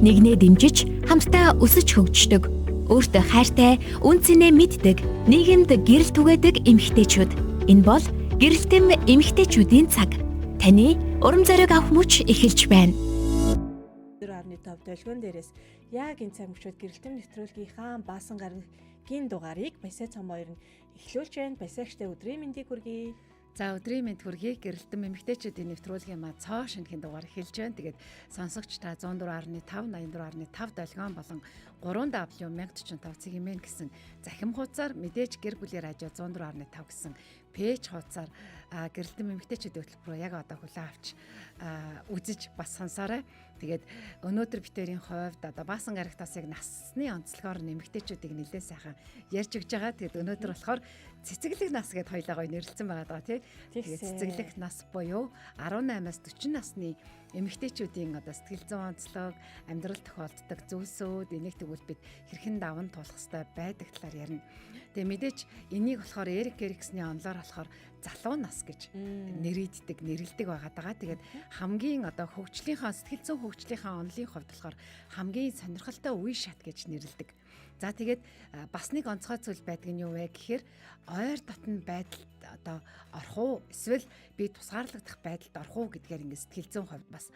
нэгнээ дэмжиж хамтдаа өсөж хөгждөг. Өөртөө хайртай, үн цэнээ мэддэг, нийгэмд гэрэл түгээдэг эмэгтэйчүүд. Энэ бол гэрэлтэм эмэгтэйчүүдийн цаг. Таны урам зориг авах мөч эхэлж байна. 4.5 долгион дээрээс яг энэ цаг мөчид гэрэлтэм нэвтрүүлгийнхаа баасан гарагийн дугаарыг Баясай цом хоёр нь эхлүүлж байна. Баясайчтай өдрийн мэндийг хүргэе. За өдрийн мэнд хүргэе. Гэрэлтэм эмэгтэйчүүдийн нэвтрүүлгийн маа цоо шинэхэн дугаар эхэлж байна. Тэгээд сонсогч та 104.5, 84.5 долгион болон 3W 1045 цэгмэн гэсэн захим хуудасаар мэдээж гэр бүлийн радио 104.5 гэсэн пэйж хуудасаар гэрэлтэм эмэгтэйчүүдийн хөтөлбөрөөр яг одоо хүлээн авч үзэж бас сонсоорой. Тэгээд өнөөдөр битэрийн хувьд одоо баасан гарагтаас яг насны онцлогоор эмэгтэйчүүдийг нэлээд сайхан ярьж өгч байгаа. Тэгээд өнөөдөр болохоор цэцэглэг нас гэдээ хоёлаа гоё нэрлэлсэн байгаа даа тий. Тэгээд цэцэглэг нас буюу 18-аас 40 насны эмэгтэйчүүдийн одоо сэтгэл зүйн онцлог, амьдрал тохиолддог зүйлсүүд энийг тэгвэл бид хэрхэн даван туулах хэрэгтэй байдаг талаар ярина. Тэгээ мэдээж энийг болохоор Эрик Эриксны онлоор болохоор залуу нас гэж нэрлэдэг байгаа даа. Тэгээд хамгийн одоо хөгжлийнхаа сэтгэл зүйн хөгжлийнхаа онлын хувьд болохоор хамгийн сонирхолтой үе шат гэж нэрлэдэг. За тэгээд бас нэг онцгой зүйл байдаг нь юу вэ гэхээр ойр дотн байдалд одоо орох уу эсвэл би тусгаарлагдах байдалд орох уу гэдгээр ингээд сэтгэл зүйн хувьд бас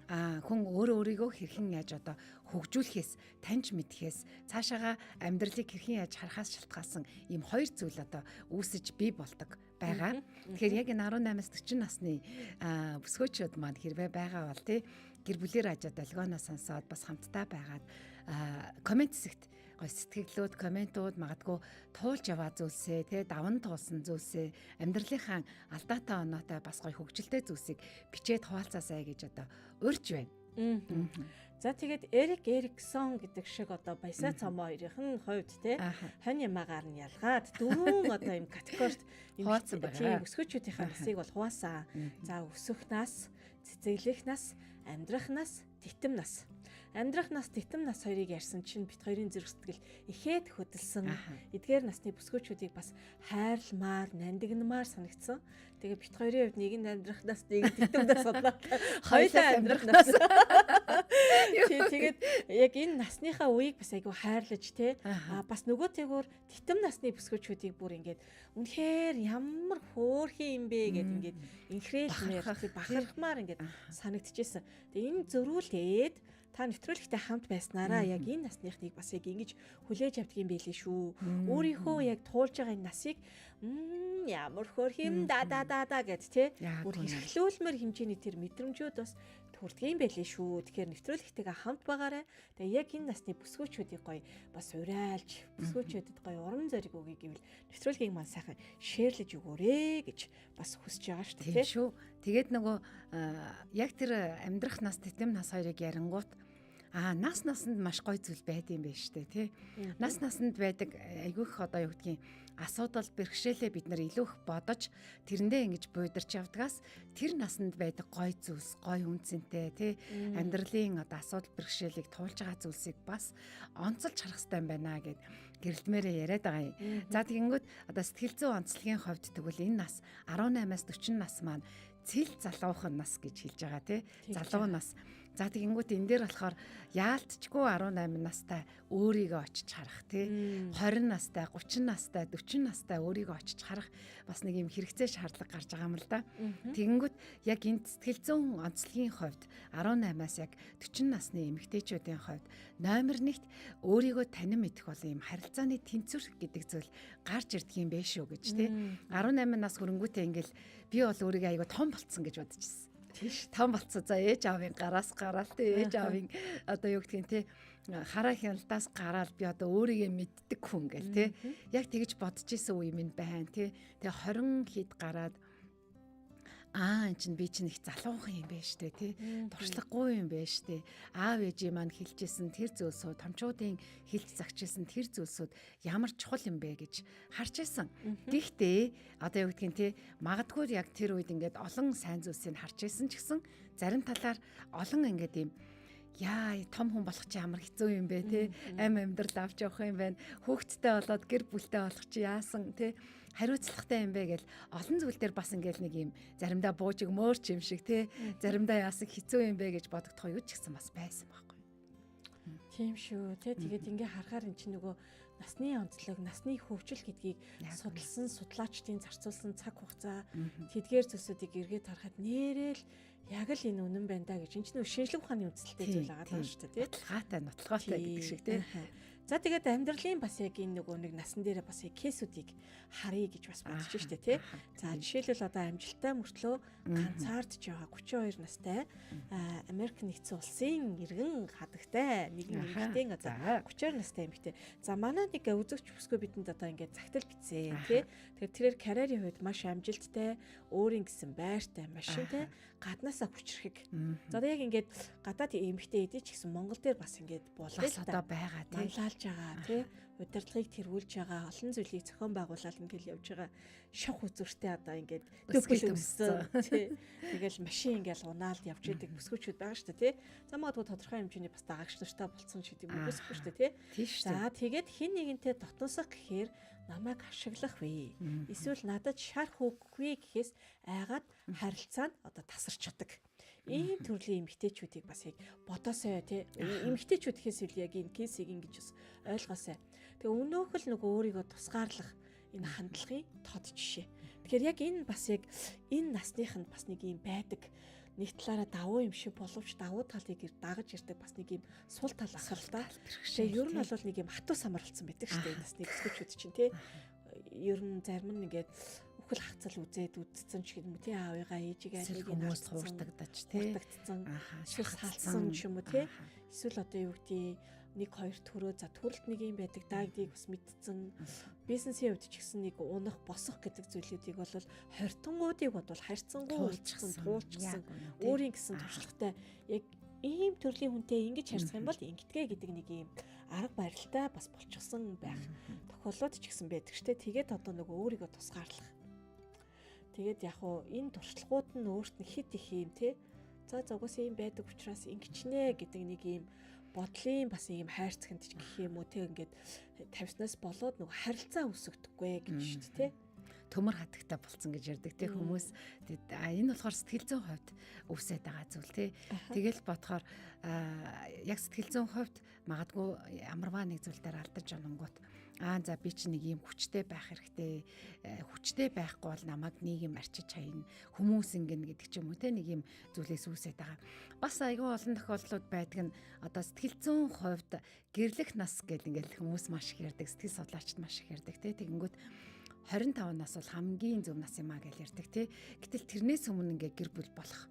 хүн өөрийгөө хэрхэн яаж одоо хөгжүүлэхээс таньж мэдхээс цаашаага амьдралыг хэрхэн яаж харахаас шалтгаалсан ийм хоёр зүйл одоо үүсэж бий болдог байгаа. Тэгэхээр яг энэ 18-аас 40 насны бүсгүйчүүд маань хэрвээ байгаа бол тий гэр бүлийн радио долгионоо сонсоод бас хамтдаа байгаад комент хэсэгт гой сэтгэлдлүүд, комментууд магадгүй туулж яваа зүйлсээ, тий даван туулсан зүйлсээ, амьдралынхаа алдаатай оноотой бас гой хөгжилтэй зүйлсийг бичээд хуваалцаасай гэж одоо урьж байна. За тэгээд Эрик Эриксон гэдэг шиг одоо Баясай цом хоёрын хувьд тий хонь ямаагаар нь ялгаад дөрвөн одоо юм категорид хуваалцсан байгаа. Өсгөөчүүдийнхээ насыг бол хуваасан. За өсөх нас, цэцэглэх нас, амьдрах нас, титэм нас. Амьдрах нас, титэм нас хоёрыг ярьсан чинь бит хоёрын зэрэг сэтгэл ихэд хөдөлсөн. Эдгээр насны бүсгүйчүүдийг бас хайрламаар, нандинмаар санагдсан. Тэгээ бит хоёрын хувьд нэг нь амьдрах нас, нэг нь титэм нас бодлоо. Хоёулаа амьдрах нас. Тэгээд яг энэ насныхаа үеийг бас айгүй хайрлаж те бас нөгөө тэгүр титэм насны бүсгүйчүүдийг бүр ингээд үнэхээр ямар хөөрхөн юм бэ гэд ингээд инхрэйлмээр бахархмаар ингээд санагдчихсэн. Тэгээ энэ зөрүүлээд та нэвтрүүлэгтэй хамт байснараа яг энэ насныхныг бас яг ингэж хүлээж авдаг юм байлээ шүү. Өөрийнхөө яг туулж байгаа энэ насыг ямар хөөрхөн да гэд те бүр хэрэглүүлмээр хэмжээний тэр мэдрэмжүүд бас хүрдэг юм байлээ шүү. Тэгэхээр нэвтрүүлэгтэйгээ хамт байгаарай. Тэгээ яг энэ насны бүсгүйчүүдийг гоё бас урайлж, бүсгүйчүүдэд гоё урам зориг өгье гэвэл нэвтрүүлгийг маань сайхан шеэрлэж өгөөрэй гэж бас хүсэж байгаа шүү дээ. Тийм шүү. Тэгээд нөгөө яг тэр амьдрах нас, титэм нас хоёрыг ярингуут нас насанд маш гоё зүйл байд юм байна штэ тий. Нас насанд байдаг айгүйх одоо юу гэдгийг асуудал бэрхшээлээ бид нар илүү их бодож тэрэндээ ингэж буйдарч явдгаас тэр насанд байдаг гоё зүйлс, гоё үнцэнтэй тий амьдралын одоо асуудал бэрхшээлийг туулж байгаа зүйлсийг бас онцолж харах хэрэгтэй байна гэд гэрэлтмээрээ яриад байгаа юм. За тэгэнгүүт одоо сэтгэл зүйн онцлогийн хувьд тэгвэл энэ нас 18-аас 40 нас маань цэл залуухан нас гэж хэлж байгаа тий. Залуу нас. За тэгэнгүүт энэ дээр болохоор яалтчгүй 18 настай өөрийгөө очиж харах тий 20 настай 30 настай 40 настай өөрийгөө очиж харах бас нэг юм хэрэгцээ шаардлага гарч байгаа юм л да. Тэгэнгүүт яг энэ сэтгэл зүйн онцлогийн хувьд 18-аас яг 40 насны эмэгтэйчүүдийн хувьд номер 1-т өөрийгөө танин мэдэх бол юм харилцааны тэнцвэр гэдэг зүйл гарч ирдэг юм бэ шүү гэж тий 18 нас хөрөнгөтэй ингээл би бол өөрийгөө айгаа том болцсон гэж бодчихсон. Тийш том болцсон. За ээж аавын гараас гараал те ээж аавын одоо юу гэдгийг те хараа хяналтаас гараал би одоо өөрийгөө мэддэг хүн гэл те яг тэгж бодож исэн үе минь байна те тэгээ 20 хэд гараад энэ чинь би чинь их залуухан юм байна штэ тий туршлагагүй юм байна штэ аав ээжээ маань хэлжсэн тэр зүйлсүүд томчуудын хэлж загчсан тэр зүйлсүүд ямар чухал юм бэ гэж харж исэн. Гэхдээ одоо юу гэдгийг тий магадгүй яг тэр үед ингээд олон сайн зүйлсийг харж исэн ч гэсэн зарим талаар олон ингээд юм том хүн болох чи ямар хэцүү юм бэ те амьдрал авч явах юм байна хүүхэдтэй болоод гэр бүлтэй болох чи яасан те хариуцлагатай юм бэ гэл олон зүйл дээр бас ингээл нэг юм заримдаа буужиг мөөрч юм шиг те заримдаа яасан хэцүү юм бэ гэж бодогдох юу ч гэсэн бас байсан байхгүй. Тийм шүү. Тэгээд ингээ харахаар эн чинь нөгөө насны онцлог, насны хөгжил гэдгийг судалсан судлаачдын зарцуулсан цаг хугацаа тэдгээр зүйлсүүдийг эргээд харахад нэрэл яг л энэ үнэн байна да гэж энэ чинь шинжлэх ухааны үндэслэлтэй зүйл байгаа шүү дээ, тийм. Нотолгоотой гэдэг шиг тийм. За тэгээд амьдралын бас яг энэ нөгөө нэг насан дээр бас яг кейсүүдийг харъя гэж бас бодож штэ тий. За жишээлбэл одоо амжилттай мөртлөө ганцаардж байгаа 32 настай Америк нэгдсэн улсын иргэн хадагтай нэгэн эмэгтэй одоо 32 настай эмэгтэй. За манай нэг үзэгч бүсгүй бидэнд одоо ингээд загтал бичсэн тий. Тэгэхээр тэрээр карьерийн хувьд маш амжилттай, өөрийн гэсэн байртай, машинтай, гаднаасаа хүчрэхэг. За яг ингээд гадаад эмэгтэй эдий ч гэсэн Монгол дээр бас ингээд бас одоо байгаа тий. Байгаа тий удирдлагыг тэргүүлж байгаа олон зүйлийг зохион байгуулалт ингээл явж байгаа шах үзүүртэй одоо ингээд дөпөл өссөн тий тэгэл машин ингээл унаалд явж идэг бүсгүүчүүд байгаа шүү дээ тий за магадгүй тодорхой хэмжээний бас дагагч нартай болцсон ч гэдэг юм үсэхгүй шүү дээ тий за тэгээд хин нэгэнтэй дотносох гэхээр намайг ашиглах вэ эсвэл надад шар хөөхгүй гэхээс айгаад харилцаанд одоо тасарчдаг ийм төрлийн эмгтээчүүдийг бас яг бодосоо тий эмгтээчүүд гэхээс үл яг энэ кейсийг ингэж бас ойлгоосоо. Тэгээ өнөөх л нөгөө өөрийгөө тусгаарлах энэ хандлагын тод жишээ. Тэгэхээр яг энэ бас яг энэ насныханд бас нэг юм байдаг. Нэг талаараа давуу юм шиг боловч давуу талыг дагаж ирдэг бас нэг юм сул тал ах л та. Тэгээ ер нь бол нэг юм хатуу самарлцсан байдаг шүү дээ энэ насны өсгөөчүүд чинь тий. Ер нь зарим нь ингээд үхэл хацал үдцсэн ч гэдэг юм тий аавыгаа ээжигээ хүмүүс хуурдагдаж тий шил салсан ч юм уу тий эсвэл одоо юу гэдэг 1-2 төрөө за төрөлт нэг юм байдаг даа гэдгийг бас мэдсэн бизнесийн хувьд ч гэсэн нэг унах босох гэдэг зүйлүүдийг бол хортонгуудыг бодвол харьцангуй туулчсан өөрийн гэсэн туршлагатай яг ийм төрлийн хүнтэй ингэж харьцах юм бол ингэтгэ гэдэг нэг юм арга барилтай бас болчихсон байх тохиолдлууд ч гэсэн байдаг штэ тэгээд одоо нөгөө өөрийгөө тусгаарлах тэгээд яг уу энэ туршлагууд нь өөрт нь хит их юм те за зогоос юм байдаг учраас ингэчнэ гэдэг нэг юм бодлын бас ийм хайрцагт ч гэх юм уу те ингээд тавьснаас болоод нөгөө харилцаа үүсгэдэггүй гэж шүү дээ те төмөр хатагтай болцсон гэж ярьдаг те хүмүүс энэ болохоор сэтгэл зүйн хувьд өвсөд байгаа зүйл те тэгэл бодохоор яг сэтгэл зүйн хувьд магадгүй ямарваа нэг зүйл дээр алдаж ононгууд за би чи нэг юм хүчтэй байх хэрэгтэй хүчтэй байхгүй бол намайг нийгэм арчиж хайна хүмүүс ингэнэ гэдэг ч юм уу те нэг юм зүйлээс үүсэт байгаа бас айгүй олон тохиолдлууд байдаг нь одоо сэтгэл зүйн хувьд гэрлэх нас гэдэг ингээл хүмүүс маш их ярьдаг сэтгэл судлаачид маш их ярьдаг те тэгэнгүүт 25 нас бол хамгийн зөв нас юм а гэж ярьдаг тий. Гэтэл тэрнээс өмнө ингээ гэр бүл болох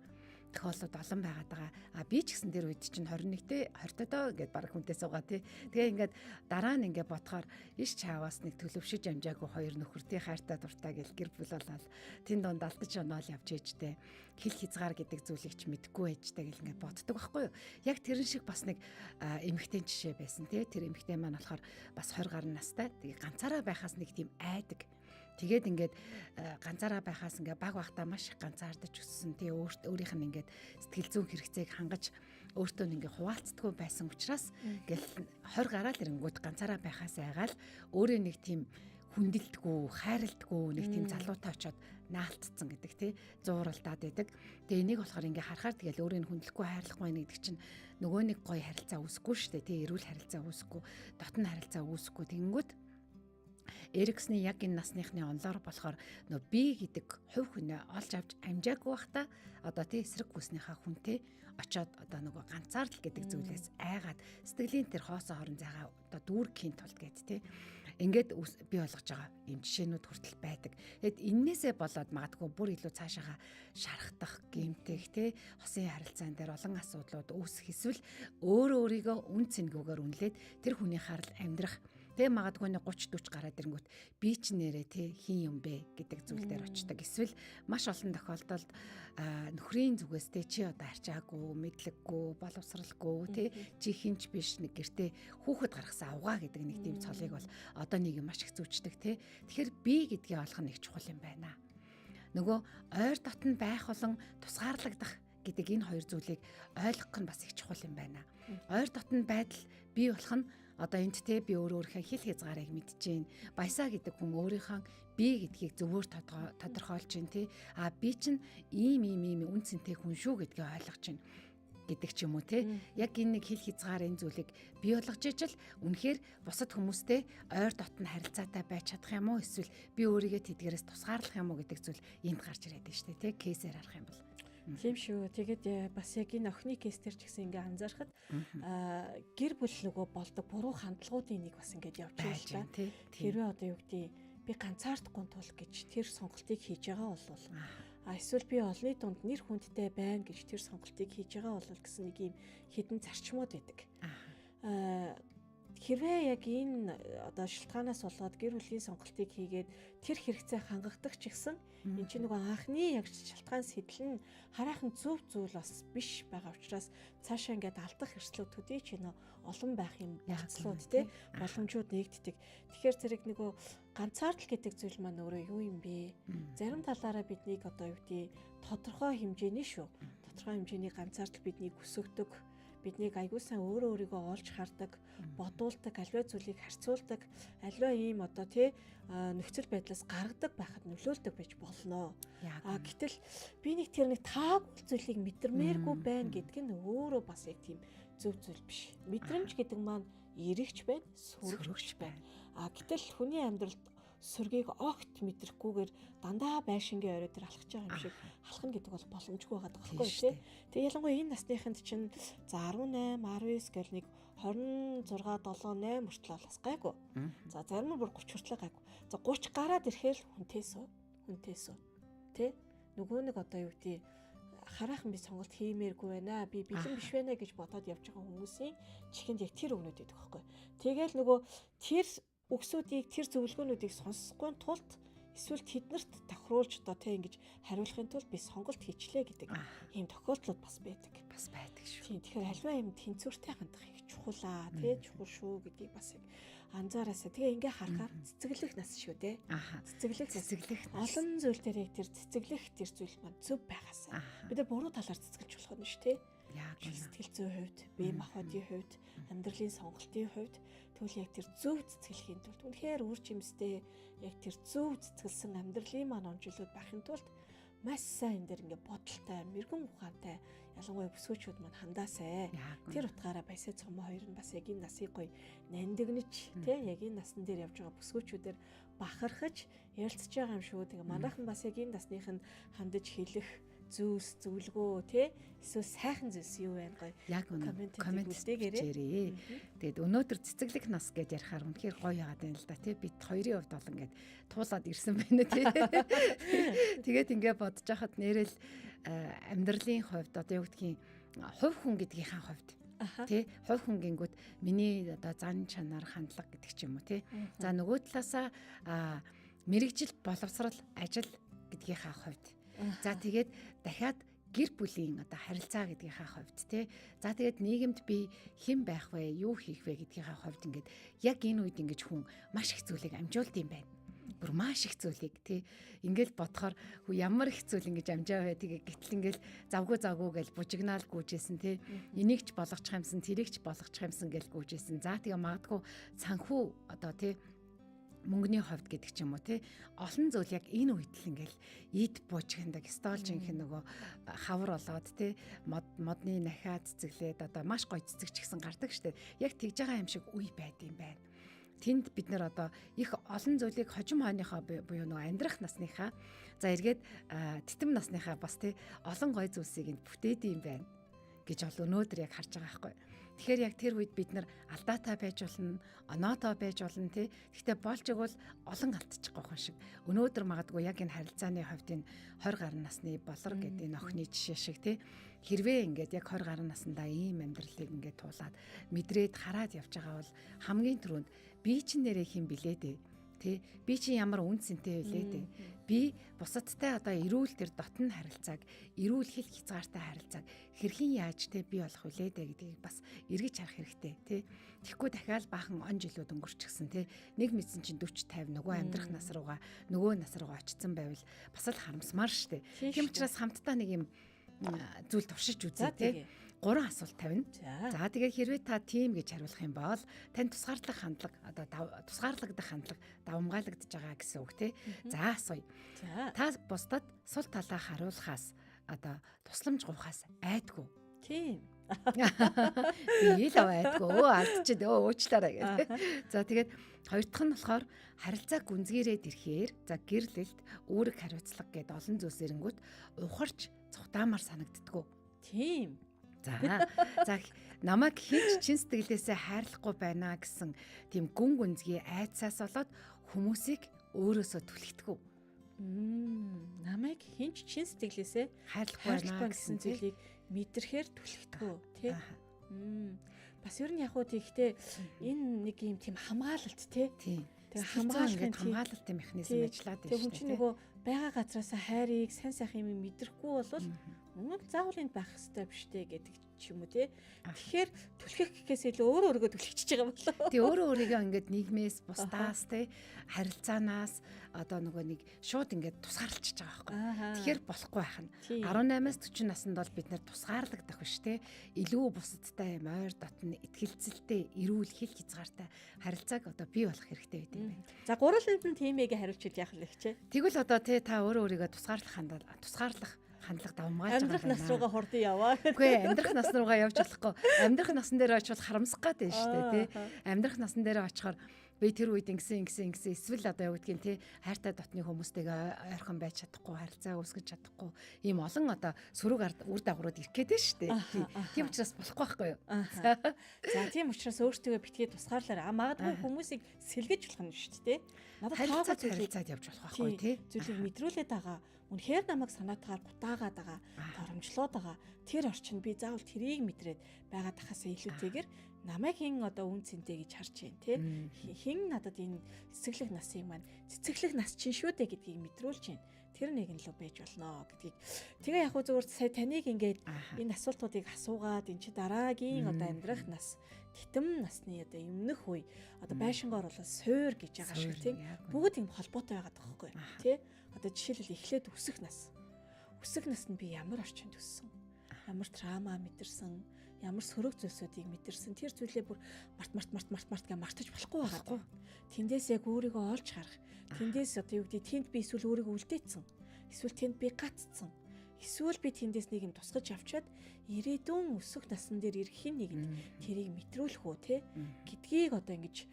тохиолдлууд олон байгаад байгаа. Би ч гэсэн тэр үед чинь 21-тэй 20-тоо гэдээ баг хүнтэй суугаа тий. Тэгээ ингээд дараа нь ингээ бодохоор иш чааваас нэг төлөвшөж амжаагүй хоёр нөхөртэй хайртай дуртай гэл гэр бүл болоод тэн донд алдаж оноол явж ээжтэй хил хязгаар гэдэг зүйлийг ч мэдгүй ээжтэй гэл ингээ боддог байхгүй юу. Яг тэрэн шиг бас нэг эмэгтэй жишээ байсан тий. Тэр эмэгтэй маань болохоор бас 20 гаруй настай. Тэгээ ганцаараа байхаас нэг тийм айдаг. Тэгээд ингээд ганцаараа байхаас ингээд баг багтаа маш их ганцаардаж өссөн. Тэгээ өөрийнх нь ингээд сэтгэл зүйн хэрэгцээг хангаж өөртөө ингээд хуваалцдаггүй байсан учраас ингээл 20 гараад ирэнгүүт ганцаараа байхаас айгаал өөрөө нэг тийм хүндэлдэггүй, хайрладаггүй нэг тийм залуутай очиод наалтцсан гэдэг тий зууралдаад байдаг. Тэгээ энийг болохоор ингээ харахаар тэгэл өөрийг хүндлэхгүй хайрлахгүй байна гэдэг чинь нөгөө нэг гоё харилцаа үүсэхгүй шүү дээ тий эрүүл харилцаа үүсэхгүй, дотн харилцаа үүсэхгүй тэгэнгүүт Эриксний яг энэ насныхны онлоор болохоор нөө би гэдэг хувь хүнээ олж авч амжаагүй байхдаа одоо тий эсрэг хүснийхаа хүнтэй очоод одоо нөгөө ганцаардал гэдэг зүйлээс айгаад сэтгэлийн тэр хоосоо хорон зайгаа одоо дүүргийн тулд гэд тий ингээд би ойлгож байгаа юм жишээнүүд хүртэл байдаг. Тэгэд эннээсээ болоод магадгүй бүр илүү цаашаага шархдах, гэмтэх тий хосын харилцаан дээр олон асуудлууд үүсэх эсвэл өөрийгөө үн цэнгүүгээр үнэлээд тэр хүний харал амьдрах тэгээ магадгүй 30-40 гараад ирэнгүүт би ч нэрээ тий хин юм бэ гэдэг зүйл дээр очдог. Эсвэл маш олон тохиолдолд нөхрийн зүгээс тий чи одоо арчаагүй, мэдлэггүй, боловсралгүй тий чи хинч биш нэг гэртээ хүүхэд гаргасан авгаа гэдэг нэг тийм цолыг бол одоо нэг юм маш их зүвчдэг тий. Тэгэхээр би гэдгийг олох нь их чухал юм байна. Нөгөө ойр дотн байх болон тусгаарлагдах гэдэг энэ хоёр зүйлийг ойлгох нь бас их чухал юм байна. Ойр дотн байдал бий болох нь одоо энд те би өөрийнхөө хил хязгаарыг мэдчихээн. Баясаа гэдэг хүн өөрийнхөө би гэдгийг зөвөр тодорхойлж чинь те. Би чинь ийм үн цэнтэй хүн шүү гэдгийг ойлгож чинь. гэдэг ч юм уу те. Яг энэ нэг хил хязгаар энэ зүйлийг бий болгож ижил үнэхээр бусад хүмүүстэй ойр дотн харилцаатай байж чадах юм уу эсвэл би өөрийгөө тэдгээрээс тусгаарлах юм уу гэдэг зүйл энд гарч ирээд байна шүү дээ те. Кейсээр харах юм бол. Тийм шүү. Тэгээд бас яг энэ охины кейсээр ч гэсэн ингээ анзаархад гэр бүл нөгөө болдог буруу хандлагуудын нэг бас ингээд явж байгаа л та. Хэрвээ одоо юу гэдэг би ганцаардахгүй тул гэж тэр сонголтыг хийж байгаа бол эсвэл би олонний дунд нэр хүндтэй байна гэж тэр сонголтыг хийж байгаа бол гэсэн нэг юм хідэн зарчмууд байдаг. Хэрвээ яг энэ одоо шалтгаанаас болоод гэр бүлийн сонголтыг хийгээд тэр хэрэгцээ хангагдах ч гэсэн энэ чинь нөгөө анхны яг шалтгаан сэтэл нь хараахан зөв зүйл бас биш байгаа учраас цаашаа ингээд алдах эрсдлүүд төдий ч нөө олон байх юм явцлууд те боломжууд нэгддэг. Тэгэхээр зэрэг нөгөө ганцаардал гэдэг зүйл маань өөрөө юу юм бэ? Зарим талаараа биднийг одоо юу гэдэг тодорхой хэмжээний шүү. Тодорхой хэмжээний ганцаардал биднийг өсөгдөг. Биднийг аягүй сайн өөрөө өөрийгөө олж хардаг, бодуулдаг, аливаа зүйлийг харьцуулдаг, аливаа ийм одоо тий нөхцөл байдлаас гаргадаг байхад нөлөөлдөг байж болно. Гэтэл би нэг тэр нэг таагүй зүйлийг мэдэрмээргүй байна гэдг нь өөрөө бас яг тийм зөв зүйл биш. Мэдрэмж гэдэг маань эрэгч байна, сөрөгч байна. Гэтэл хүний амьдралд сүргийг огт мэдрахгүйгээр дандаа байшингийн орой дээр алхаж байгаа юм шиг алхна гэдэг бол боломжгүй байгаа байхгүй тий. Тэгээ ялангуяа энэ насныханд чинь за 18, 19 гэл нэг 26, 7, 8 хүртэл бас гайгүй. За зарим нь бүр 30 хүртэл гайгүй. За 30 гараад ирэхээр хүнтээс тий. Нөгөө нэг одоо юу гэдэг хараахан би сонголт хиймээргүй байна. Би бэлэн биш байна гэж бодоод явж байгаа хүмүүсийн чихэнд яг тэр өгнөд байдаг байхгүй. Тэгээл нөгөө тэр үгсүүдийг тэр зөвлөгөөнүүдийг сонсохгүй тулд эсвэл тэднэрт тохируулж одоо тэ ингэж хариулахын тулд би сонголт хийчлээ гэдэг ийм тохиолдлууд бас байдаг. Бас байдаг шүү. Тийм тэгэхээр альва юм тэнцвэртэй хандах их чухал тий чухал шүү гэдгийг бас яг анзаараасаа. Тэгээ ингээ харахаар цэцэглэх нас шүү дээ. Цэцэглэх олон зүйл дээр яг тэр цэцэглэх тэр зүйл маань зөв байгаасаа. Бид нар буруу талаар цэцгэлж болох нь шүү дээ. Яг сэтгэл зүйн хувьд, бие махбодын хувьд, амьдралын сонголтын хувьд тэгвэл яг тэр зөв цэцгэлхийн тулд үнэхээр үр жимстэй яг тэр зөв цэцгэлсэн амьдралын маань онцлог байхын тулд маш сайн энэ дэр ингээ бодолтой, мэрэгэн ухаантай ялангуяа бүсгүүчүүд маань хандаасай. Тэр утгаараа Баясай цомоо хоёр нь бас яг энэ насыг гоё нандинж тий яг энэ насн дээр явж байгаа бүсгүүчүүдээр бахархаж ярилцж байгаа юм шүү. Тэгээ манайхан бас яг энэ насныхын хандаж хэлэх зүйлс зөвлөгөө тий эсвэл сайхан зүйлс юу байна гоё яг комент хийгээрэй. Тэгээд өнөөдөр цэцэглэх нас гэж ярихаар үнэхээр гоё яагаад байна л да тий бид хоёрын хувьд бол ингээд туулаад ирсэн байна тий. Тэгээд ингээд бодож хахад нэрэл амьдралын хувьд одоо юу гэдгийг хувь хүн гэдгийнхаа хувьд тий хувь хүн гингүүд миний одоо зан чанар хандлага гэдэг ч юм уу тий. За нөгөө талаасаа мэрэгжил боловсрал ажил гэдгийнхаа хувьд за тэгээд дахиад гэр бүлийн одоо харилцаа гэдгийнхаа хувьд тий. За тэгээд нийгэмд би хэн байх вэ, юу хийх вэ гэдгийнхаа хувьд ингээд яг энэ үед ингэж хүн маш их зүйлийг амжуулд юм байна. Бүр маш их зүйлийг тий. Ингээл бодохоор ямар их зүйл ингэж амжаа вэ тэгээ гэтэл ингээл завгүй гэж бужигнаал гүйжсэн тий. Энийг ч болгочих юмсан, тэрийг ч болгочих юмсан гэж гүйжсэн. За тэгээ магадгүй санхүү одоо тий мөнгөний хувьд гэдэг ч юм уу тий олон зүйл яг энэ үед л ингээл ид буужгиндаг столжинх нөгөө хавар болоод тий модны нахиад цэцэглээд одоо маш гоё цэцэгч гисэн гардаг штэ яг тэгж байгаа юм шиг үе байд юм байна. Тэнд бид нар одоо их олон зүйлийг хожим хойныхоо буюу нөгөө амьдрах насныхаа за эргээд титэм насныхаа бас тий олон гоё зүйлсийг энд бүтээд юм байна гэж бол өнөөдөр яг харж байгаа байхгүй. Тэгэхээр яг тэр үед бид нар алдаатай байж болно, оноотой байж болно тий. Гэхдээ болж игэл олон алдчих гоох шиг. Өнөөдөр магадгүй яг энэ харилцааны хувьд энэ 20 гаруй насны болор гэдэг энэ охины жишээ шиг тий. Хэрвээ ингээд яг 20 гаруй наснда ийм амьдралыг ингээд туулаад мэдрээд хараад явж байгаа бол хамгийн түрүүнд би чинь нэрээ хэм билээ дээ. Тэ би чи ямар үн цэнтэй байлээ дээ. Би бусадтай одоо эрүүл тэр дотн харилцааг, эрүүл хэл хязгаартай харилцааг хэрхэн яаж тэ бий болох вүлээ дээ гэдгийг бас эргэж харах хэрэгтэй тий. Тэгэхгүй дахиад баахан он жилүүд өнгөрчихсөн тий. Нэг мэдсэн чинь 40 50 нөгөө амьдрах нас руугаа очсон байвал бас л харамсмаар штэ. Тийм учраас хамтдаа нэг юм зүйл туршиж үзье тий. 3 асуулт тавина. За тэгээ хэрвээ та тийм гэж хариулах юм бол тань тусгаарлах хандлага одоо тусгаарлагдах хандлага давмгаалагдж байгаа гэсэн үг тий. За асууя. Та бусдад сул талаа харуулахаас одоо тусламж гуйхаас айдгүй. Тийм. Би л байдгүй алдчих өөчлөөрэй гэдэг. За тэгээд хоёр дахь нь болохоор харилцаа гүнзгийрээд ирэхээр за гэрлэлт үүрэг хариуцлага гэдэг олон зүйлс ирэнгүүт ухарч цухтаамаар санагддгүү. Тийм. За намайг хинч чин сэтгэлээсээ хайрлахгүй байна гэсэн тийм гүн гүнзгий айцаас болоод хүмүүсийг өөрөөсөө түлхтгүү. Намайг хинч чин сэтгэлээсээ Хайрлахгүй байна гэсэн зүйлийг мэдрэхээр түлхтгүү тий. Бас ер нь яг уу тийхтэй энэ нэг юм тийм хамгаалалт тий. Тэгээ хамгаалалтын механизм ажиллаад байна шүү дээ. Тэгээ хүн чинь нөгөө байгаа газраас хайрыг сайн сайхан юм мэдрэхгүй болвол заавал энд байх хэрэгтэй биш үү гэдэг ч юм уу тий. Тэгэхээр түлхэх гэхээс илүү өөрөө өөрийгөө түлхчихэж байгаа болоо. Тий өөрөө өөрийгөө ингээд нийгмээс бусдаас тий харилцаанаас одоо нөгөө нэг шууд ингээд тусгаарлчихж байгаа байхгүй. Тэгэхээр болохгүй байх нь. 18-аас 40 наснд бол бид нэр тусгаарлагдах биш тий. Илүү бусадтай мойр дотн итгэлцэлтэй, эрүүл хил хязгаартай харилцааг одоо бий болох хэрэгтэй гэдэг юм байна. За гурван нь тиймээгээ хариулчихвал яах вэ гэж. Тэгвэл одоо тий та өөрөө өөрийгөө тусгаарлах хандлага давмгааж байгаа. Амьдрах нас руугаа хурдан яваа. Үгүй амьдрах нас руугаа явж болохгүй. Амьдрах насн дээр очивол харамсах гээд байна шүү дээ тий. Амьдрах насн дээр очихоор би тэр үед ингэсэн эсвэл одоо юу гэдгийг тий хайртай дотны хүмүүстэйгээ ойрхон байж чадахгүй, харилцаа үүсгэж чадахгүй ийм олон одоо сөрөг ард үр дагаврууд ирэх гээд байна шүү дээ. Тийм учраас болохгүй байхгүй юу? За тийм учраас өөртөө битгий тусгаарлаарай. Магадгүй хүмүүсийг сэлгэж болох нь шүү дээ. Надад харилцаад явж болох байхгүй тий. Зүйлийг мэдрүүлээд байгаа. Үнэхээр намайг санаатаар гутаагаад байгаа, торомжлоод байгаа. Тэр орчинд би заавал тэрийг мэдрээд байгаа дахасаа илүүтэйгээр намайг хин одоо үн цэнтэй гэж харж байна тий. Хин надад энэ цэцэглэх насын маань цэцэглэх нас чинь шүү дээ гэдгийг мэдрүүлж байна. Тэр нэг нь л байж болно гэдгийг. Тэгээ яг хөө зөвхөн сая таныг ингээд энэ асуултуудыг асуугаад эн чи дараагийн одоо амьдрах нас титэм насны одоо өмнөх үе одоо байшингоор бол суур гэж байгаа шиг тийм бүгд юм холбоотой байгаад байгаа байхгүй тий. Одоо жишээлбэл эхлээд өсөх нас. Өсөх наснд би ямар орчинд өссөн? Ямар трама мэдэрсэн? Ямар сөрөг зүйлсүүдийг мэдэрсэн? Тэр зүйлээ бүр март гэж мартаж болохгүй байгаа. Тэндээс яг өөрийгөө олж харах. Тэндээс одоо юу гэдэг тэнд би эсвэл өөрийгөө үлдээсэн. Эсвэл тэнд би гаццсан. Эсвэл би тэндээс нэг юм тусгаж авчаад ирээдүйн өсөх насн дээр ирэх хин нэгэнд тэрийг мэдрүүлэх үү те гэдгийг одоо ингэж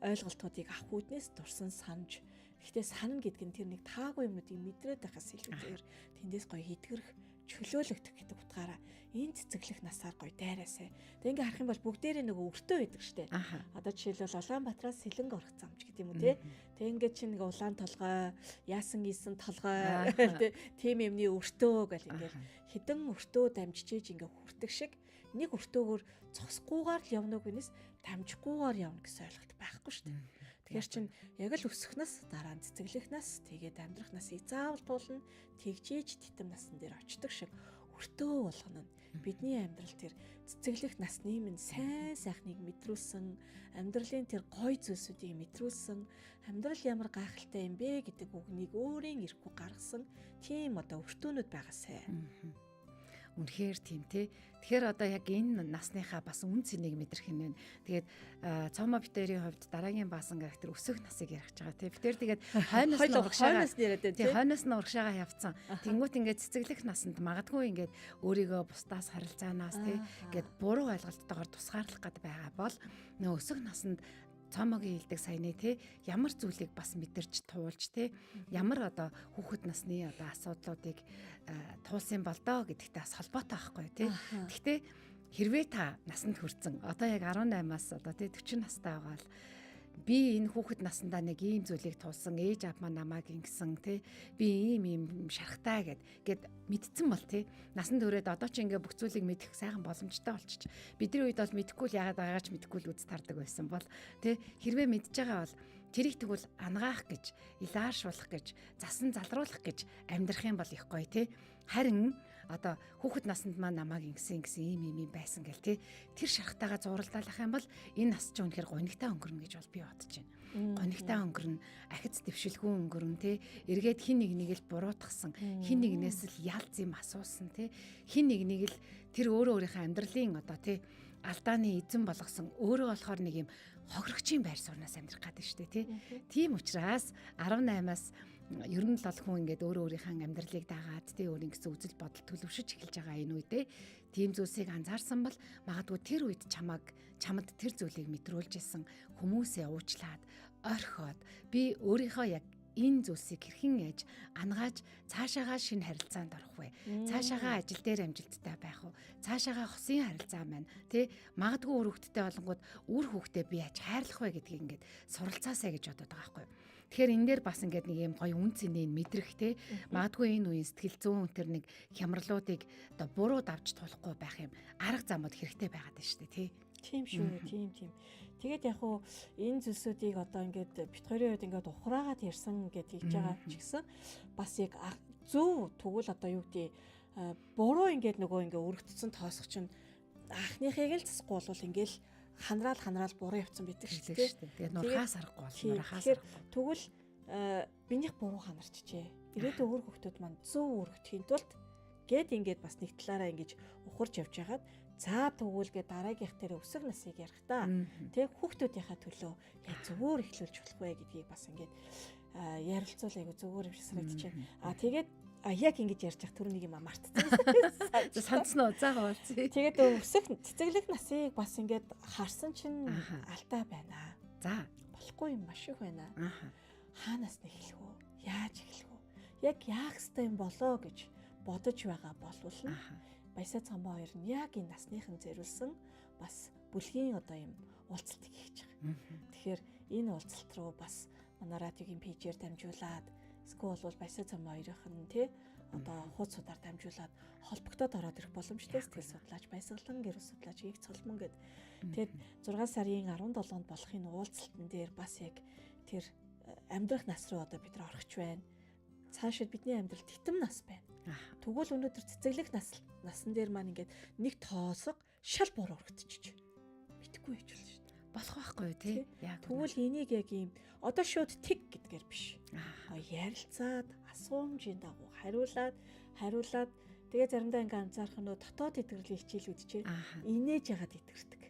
ойлголтуудыг авах үүднээс дурсан санаж. Гэхдээ санана гэдэг нь тэр нэг таагүй юмнуудыг мэдрээд байхаас илүүтэйгээр тэндээс гоё хидгэрэх, чөлөөлөгдөх гэдэг утгаараа энэ цэцэглэх насаар гоё дайраасай. Тэг ингээ харах юм бол бүгдээрээ нөгөө өртөө байдаг штэ. Одоо жишээлбэл Улаанбаатараас Сэлэнг орох замч гэдэг юм уу те. Тэг ингээ чинь нэг улаан толгой, яасан ийсэн толгой тийм юмны өртөө гэл ингээл хідэн өртөө дамжижээж ингээ хүртэх шиг нэг өртөөгөр цогсгүйгээр л явна үгнээс дамжихгүйгээр явна гэсэн ойлголт байхгүй штэ. Тэгэхээр чин яг л өсөх нас, дараа нь цэцэглэх нас, тэгээд амьдрах насыг заавал туулна, тэгжээж титэм насн дээр очдог шиг өртөө болгоно нь бидний амьдрал тэр цэцэглэх насны минь сайн сайхныг мэдрүүлсэн, амьдралын тэр гоё зүйлсүүдийг мэдрүүлсэн, амьдрал ямар гайхалтай юм бэ гэдэг үгнийг өөрийн ирэхгүй гаргасан тийм одоо өртөөнүүд байгаасай. Үнэхээр тийм тий. Тэгэхээр одоо яг энэ насныхаа бас үн цэнийг мэдрэх юм байна. Тэгээд цаама битэрийн хувьд дараагийн баасан гарактер өсөх насыг ярих гэж байгаа тий. Битэр тэгээд хойноос нь урагшаага явцсан. Тэнгүүт ингээд цэцэглэх насанд магадгүй ингээд өөрийгөө бусдаас харилцаанаас тий ингээд буруу ойлголттойгоор тусгаарлах гээд байгаа бол нөө өсөх насанд цаамагийн хэлдэг саяны тий ямар зүйлийг бас мэдэрч туулж тий ямар одоо хүүхэд насны одоо асуудлуудыг туулсан бол доо гэдэгтэй бас холбоотой байхгүй тий. Гэхдээ хэрвээ та насанд хүрсэн одоо яг 18-аас одоо тий 40 настай байгаа л би энэ хүүхэд насндаа нэг ийм зүйлийг туулсан ээж аав маань намайг ингэсэн тий би ийм шархтай гэд мэдсэн бол тий насанд хүрээд одоо ч ингээ бүх зүйлийг мэдэх сайхан боломжтой болчих. Бидний үед бол мэдэхгүй л яагаад байгаач мэдэхгүй л үз тардаг байсан бол тий хэрвээ мэдж байгаа бол тэрийг тэгвэл ангаах гэж илааршуулах гэж засан залруулах гэж амьдрах юм бол их гоё тий харин одоо хүүхэд наснд маань намайг ингэсэн ийм байсан гэл тий тэр шархтайгаа зууралдаалах юм бол энэ нас ч үнэхээр гонигтай өнгөрнө гэж бол би бодож байна. Гонигтай өнгөрнө, ахиц дэвшилгүй өнгөрнө тий эргээд хин нэг л буруутгсан, хин нэгнээс л ялз юм асуусан тий хин нэг л тэр өөрийнхөө амьдралын одоо тий алдааны эзэн болгосон өөрөө болохоор нэг юм хохирогчийн байр сууриас амьдрах гэдэг шүү дээ тий. Тийм учраас 18-аас ер нь л ол хүн ингээд өөрийнхөө амьдралыг дагаад тий өөрийн гэсэн үзэл бодол төлөвшөж эхэлж байгаа энэ үедээ тийм зүйлсийг анзаарсан бол магадгүй тэр үед чамд тэр зүйлийг мэдрүүлж исэн хүмүүсээ уучлаад орхиод би өөрийнхөө яг энэ зүйлсийг хэрхэн ээж ангааж цаашаагаа шинэ харилцаанд орох вэ? Цаашаагаа ажил дээр амжилттай байх уу? Цаашаагаа хосын харилцаа маань тий магадгүй үр хөвгттэй болонгууд үр хөвгтөө би яаж хайрлах вэ гэдгийг ингээд суралцаасаа гэж бодоод байгаа байхгүй юу? Тэгэхээр энэ дээр бас ингээд нэг юм гоё үн цэнийг мэдрэх тий магадгүй энэ үеийн сэтгэл зүйн өнтер нэг хямралуудыг одоо буруу давж тулахгүй байх юм арга замууд хэрэгтэй байгаад байна шүү дээ тий. Тийм шүү. Тийм. Тэгээд яг хуу энэ зүйлсүүдийг одоо ингээд бит хоёрын үед ингээд ухраагаад ярьсан гэдээ хийж байгаа ч гэсэн бас яг зөв тэгвэл одоо юу гэдэг буруу ингээд нөгөө ингээд өргөдсөн тоосох чинь анхныхыг л засахгүй бол ингээд ханраал буруу явцсан байдаг шүү дээ. Тэгээд нурхаас аргагүй бол нурхаас. Тэгвэл минийх буруу ханарчжээ. Ирээдүйн өөр хөвгтүүд маань зөв өргөдөхийн тулд гээд ингээд бас нэг талаараа ингэж ухарч явж хагаад за тэгвэл дараагийнх дээр өсөг насыг ярих та. Тэг хүүхдүүдийнхаа төлөө яг зөвөр эхлүүлж болох вэ гэдгийг бас ингээд ярилцуул айгу зөвөр юм шиг санагдаж байна. Тэгээд яг ингэж ярьж явах түрүүнийг юм мартцсан. Сонцноо заагаа болцъя. Тэгээд өсөг цэцэглэх насыг бас ингээд харсан чинь алдаа байна. За болохгүй юм маш их байна. Хаанаас нь эхлэх вэ? Яаж эхлэх вэ? Яг яах ёстой юм болоо гэж бодож байгаа болвол Баясаа Цамбаа хоёр нь яг энэ насныхан зориулсан бас бүлгийн одоо юм уулзалтыг хийж байгаа. Тэгэхээр энэ уулзалт руу бас манай радиогийн пэйжээр дамжуулаад эсвэл бол Баясаа Цамбаа хоёрын тий одоо хуудасуудаар дамжуулаад холбогдоод ороод ирэх боломжтой сэтгэл судлаач, баясгалан гэр бүл судлаач Их Цолмон гэд. Тэгээд 6 сарын 17-нд болох энэ уулзалтан дээр бас яг тэр амьдрах нас руу одоо бид нар орох ч байна. Цаашид бидний амьдрал титэм нас байна. Тэгвэл өнөөдөр цэцэглэх насан дээр маань ингээд нэг тоосго шал буруу өргөдчихөж мэдхгүй байж болно шүү дээ. Болох байхгүй юу тий? Тэгвэл энийг яг ийм одоо шууд тэг гэдгээр биш. Ярилцаад асуумжийн дагуу хариулаад тэгээ заримдаа ингээд анзаарах нь дотоод итгэрлийн хичээлүүд чинь инээж ягаад итгэрдэг.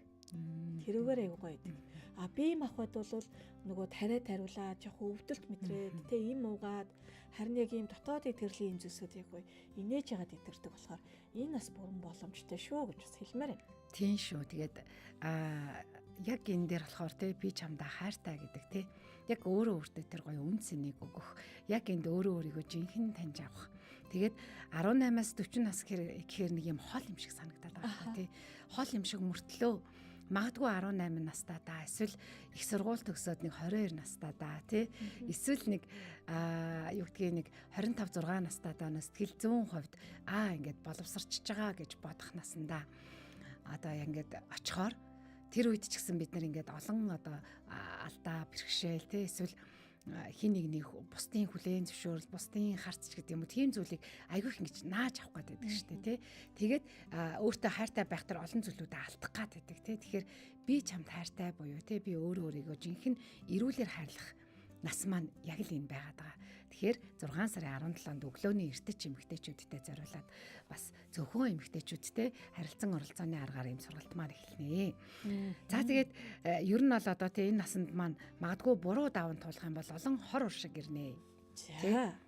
Тэрүүгээр аягүй гоё идэг. Би мах бод бол нөгөө тариад хариулаад яг өвдөлт мэдрээд тэ им уугаад харин яг ийм дотоод итгэрлийн юм зүйлсүүд яг гоё инээж ягаад итгэрдэг болохоор энэ бас бүрэн боломжтой шүү гэж бас хэлмээр байна. Тийм шүү. Тэгээд яг энэ дээр болохоор те би чамдаа хайртай гэдэг те яг өөрөө өөртөө тэр гоё үн цэнийг өгөх яг энд өөрөө өөрийгөө жинхэнэ таньж авах. Тэгээд 18-аас 40 нас гэхээр нэг юм хол юм шиг санагдаад байгаа те хол юм шиг мөртлөө магадгүй 18 настай да эсвэл их сургууль төгсөөд нэг 22 настай да тий эсвэл нэг юу гэдгийг нэг 25 6 настай да сэтгэл зүйн хувьд ингээд боловсрчж байгаа гэж бодох насандаа одоо ингээд очихоор тэр үед ч гэсэн бид нар ингээд олон одоо алдаа бэрхшээл тий эсвэл хин нэг бусдын хүлээн зөвшөөрөл бусдын харц гэдэг юм уу тийм зүйлийг айгүйх ингэж нааж авах гэдэг шүү дээ тий. Тэгээд өөртөө хайртай байх төр олон зүйлүүдэд алдах гад байдаг тий. Тэгэхээр би чамд хайртай буюу тий би өөрийгөө жинхэнэ эрүүлэр хайрлах нас маань яг л энэ байгаад байгаа. Тэгэхээр 6 сарын 17-нд өглөөний эртэж эмэгтэйчүүдтэй зориулаад бас зөвхөн эмэгтэйчүүдтэй харилцан оролцооны аргаар ийм сургалт маань эхэлнэ. За тэгээд ер нь бол одоо тийм энэ насанд маань магадгүй буруу даван туулах юм бол олон хор уршиг ирнэ.